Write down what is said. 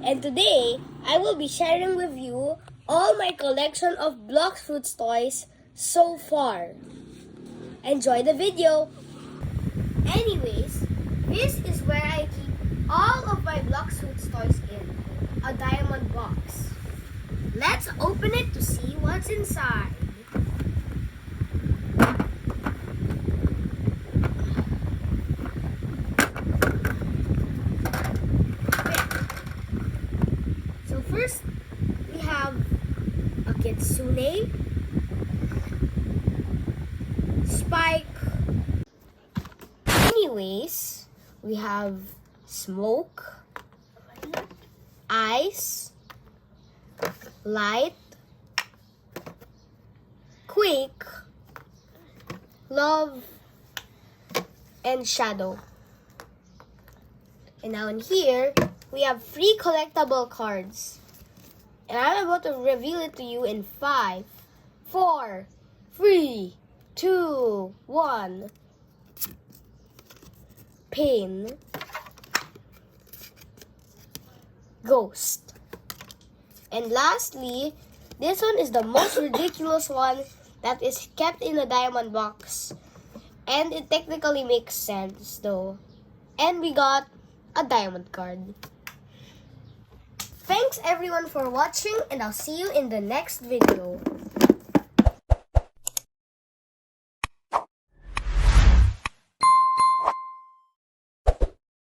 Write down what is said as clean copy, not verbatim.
And today, I will be sharing with you all my collection of Blox Fruits toys so far. Enjoy the video! Anyways, this is where I keep all of my Blox Fruits toys in, a diamond box. Let's open it to see what's inside. So first, we have a Kitsune, Spike. Anyways, we have Smoke, Ice, Light, Quake, Love, and Shadow. And now in here, we have 3 collectible cards. And I'm about to reveal it to you in 5, 4, 3, 2, 1. Pain, Ghost. And lastly, this one is the most ridiculous one that is kept in a diamond box. And it technically makes sense though. And we got a diamond card. Thanks everyone for watching, and I'll see you in the next video.